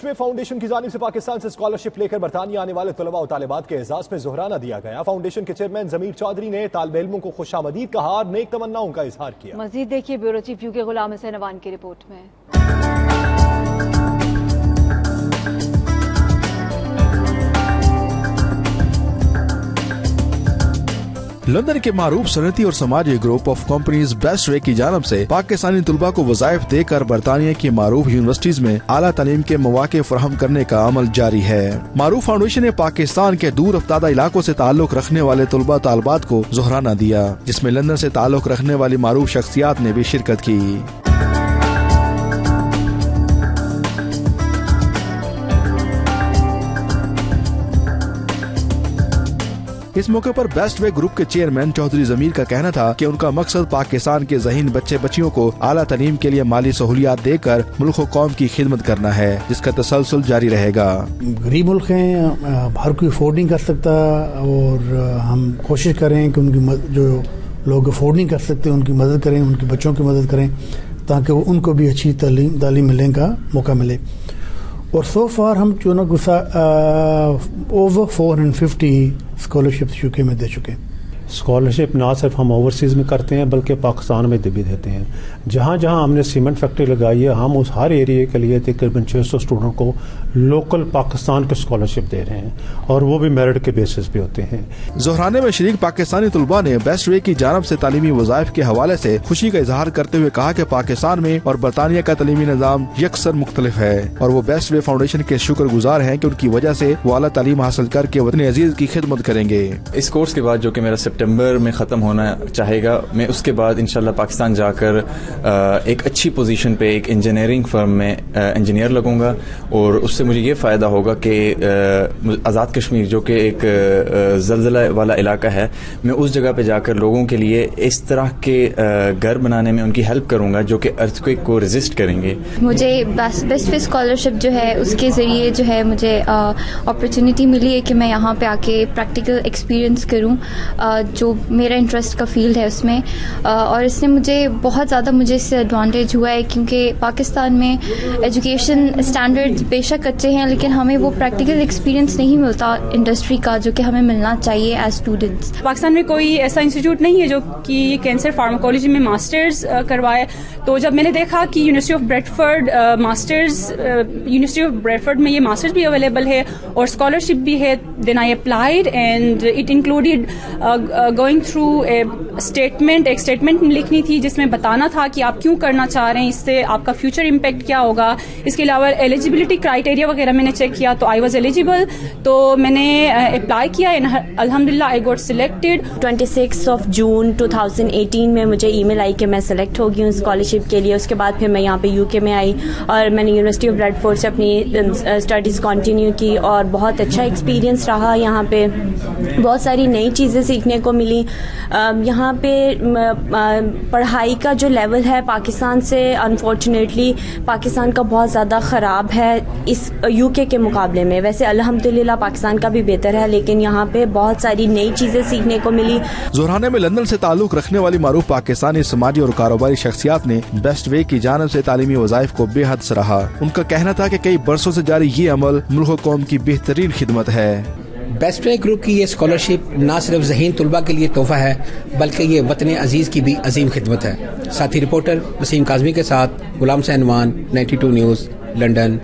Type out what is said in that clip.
Best way foundation کی جانب سے پاکستان سے اسکالرشپ لے کر برطانیہ آنے والے طلباء و طالبات کے اعزاز میں زہرانہ دیا گیا. فاؤنڈیشن کے چیئرمین ضمیر چودھری نے طالب علموں کو خوش آمدید کہا اور نیک تمناؤں کا اظہار کیا. مزید دیکھیے بیورو چیف یو کے غلام حسین اوان کی رپورٹ میں. لندن کے معروف صنعتی اور سماجی group of companies best way کی جانب سے پاکستانی طلباء کو وظائف دے کر برطانیہ کی معروف یونیورسٹیز میں اعلیٰ تعلیم کے مواقع فراہم کرنے کا عمل جاری ہے. معروف فاؤنڈیشن نے پاکستان کے دور افتادہ علاقوں سے تعلق رکھنے والے طلباء طالبات کو زہرانہ دیا، جس میں لندن سے تعلق رکھنے والی معروف شخصیات نے بھی شرکت کی. اس موقع پر بیسٹ وے گروپ کے چیئرمین چودھری ضمیر کا کہنا تھا کہ ان کا مقصد پاکستان کے ذہین بچے بچیوں کو اعلیٰ تعلیم کے لیے مالی سہولیات دے کر ملک و قوم کی خدمت کرنا ہے، جس کا تسلسل جاری رہے گا. غریب ملک ہیں، ہر کوئی افورڈ نہیں کر سکتا، اور ہم کوشش کریں کہ ان کی جو لوگ افورڈ نہیں کر سکتے ان کی مدد کریں، ان کے بچوں کی مدد کریں تاکہ ان کو بھی اچھی تعلیم ملنے کا موقع ملے. اور سو فار ہم اوور 450 اسکالرشپ یو کے میں دے چکے ہیں. اسکالرشپ نہ صرف ہم اوورسیز میں کرتے ہیں بلکہ پاکستان میں بھی دیتے ہیں. جہاں جہاں ہم نے سیمنٹ فیکٹری لگائی ہے ہم اس ہر ایریے کے لیے تقریباً 600 اسٹوڈنٹ کو لوکل پاکستان کے اسکالرشپ دے رہے ہیں، اور وہ بھی میرٹ کے بیسس پہ ہوتے ہیں. زہرانے میں شریک پاکستانی طلباء نے بیسٹ وے کی جانب سے تعلیمی وظائف کے حوالے سے خوشی کا اظہار کرتے ہوئے کہا کہ پاکستان میں اور برطانیہ کا تعلیمی نظام یکسر مختلف ہے، اور وہ بیسٹ وے فاؤنڈیشن کے شکر گزار ہیں کہ ان کی وجہ سے وہ اعلیٰ تعلیم حاصل کر کے وطن عزیز کی خدمت کریں گے. اس کورس کے بعد جو کہ میرا سپٹمبر میں ختم ہونا چاہے گا، میں اس کے بعد انشاءاللہ پاکستان جا کر ایک اچھی پوزیشن پہ ایک انجینئرنگ فرم میں انجینئر لگوں گا، اور اس سے مجھے یہ فائدہ ہوگا کہ آزاد کشمیر جو کہ ایک زلزلہ والا علاقہ ہے، میں اس جگہ پہ جا کر لوگوں کے لیے اس طرح کے گھر بنانے میں ان کی ہیلپ کروں گا جو کہ ارتھ کویک کو ریزسٹ کریں گے. مجھے بیسٹ وے اسکالرشپ جو ہے اس کے ذریعے جو ہے مجھے اپرچونیٹی ملی ہے کہ میں یہاں پہ آ کے پریکٹیکل ایکسپیرئنس کروں جو میرا انٹرسٹ کا فیلڈ ہے اس میں، اور اس نے مجھے بہت زیادہ اس سے ایڈوانٹیج ہوا ہے کیونکہ پاکستان میں ایجوکیشن اسٹینڈرڈ بے شک اچھے ہیں لیکن ہمیں وہ پریکٹیکل ایکسپیرینس نہیں ملتا انڈسٹری کا جو کہ ہمیں ملنا چاہیے ایز اسٹوڈنٹس. پاکستان میں کوئی ایسا انسٹیٹیوٹ نہیں ہے جو کہ کینسر فارماکالوجی میں ماسٹرز کروائے، تو جب میں نے دیکھا کہ university of Bradford university of Bradford میں یہ ماسٹرز بھی اویلیبل ہے اور اسکالرشپ بھی ہے، then I applied and it included going through ایک اسٹیٹمنٹ لکھنی تھی جس میں بتانا تھا کہ آپ کیوں کرنا چاہ رہے ہیں، اس سے آپ کا فیوچر امپیکٹ کیا ہوگا. اس کے علاوہ ایلیجیبلٹی کرائیٹیریا وغیرہ میں نے چیک کیا تو آئی واز ایلیجیبل، تو میں نے اپلائی کیا، الحمدللہ آئی گوٹ سلیکٹڈ. 26 جون 2018 میں مجھے ای میل آئی کہ میں سلیکٹ ہو گئی ہوں اسکالرشپ کے لیے. اس کے بعد پھر میں یہاں پہ یو کے میں آئی اور میں نے یونیورسٹی آف بریڈفورڈ سے اپنی اسٹڈیز کنٹینیو کی، اور بہت اچھا ایکسپیرینس رہا. یہاں پہ بہت ساری نئی چیزیں سیکھنے کو ملی. یہاں پہ پڑھائی کا جو لیول ہے پاکستان سے انفارچونیٹلی پاکستان کا بہت زیادہ خراب ہے اس یو کے مقابلے میں. ویسے الحمدللہ پاکستان کا بھی بہتر ہے لیکن یہاں پہ بہت ساری نئی چیزیں سیکھنے کو ملی. زہرانے میں لندن سے تعلق رکھنے والی معروف پاکستانی سماجی اور کاروباری شخصیات نے بیسٹ وے کی جانب سے تعلیمی وظائف کو بے حد سراہا. ان کا کہنا تھا کہ کئی برسوں سے جاری یہ عمل ملک و قوم کی بہترین خدمت ہے. بیسٹ وے گروپ کی یہ اسکالرشپ نہ صرف ذہین طلباء کے لیے تحفہ ہے بلکہ یہ وطن عزیز کی بھی عظیم خدمت ہے. ساتھی رپورٹر وسیم کاظمی کے ساتھ غلام حسین اوان، 92 نیوز، لندن.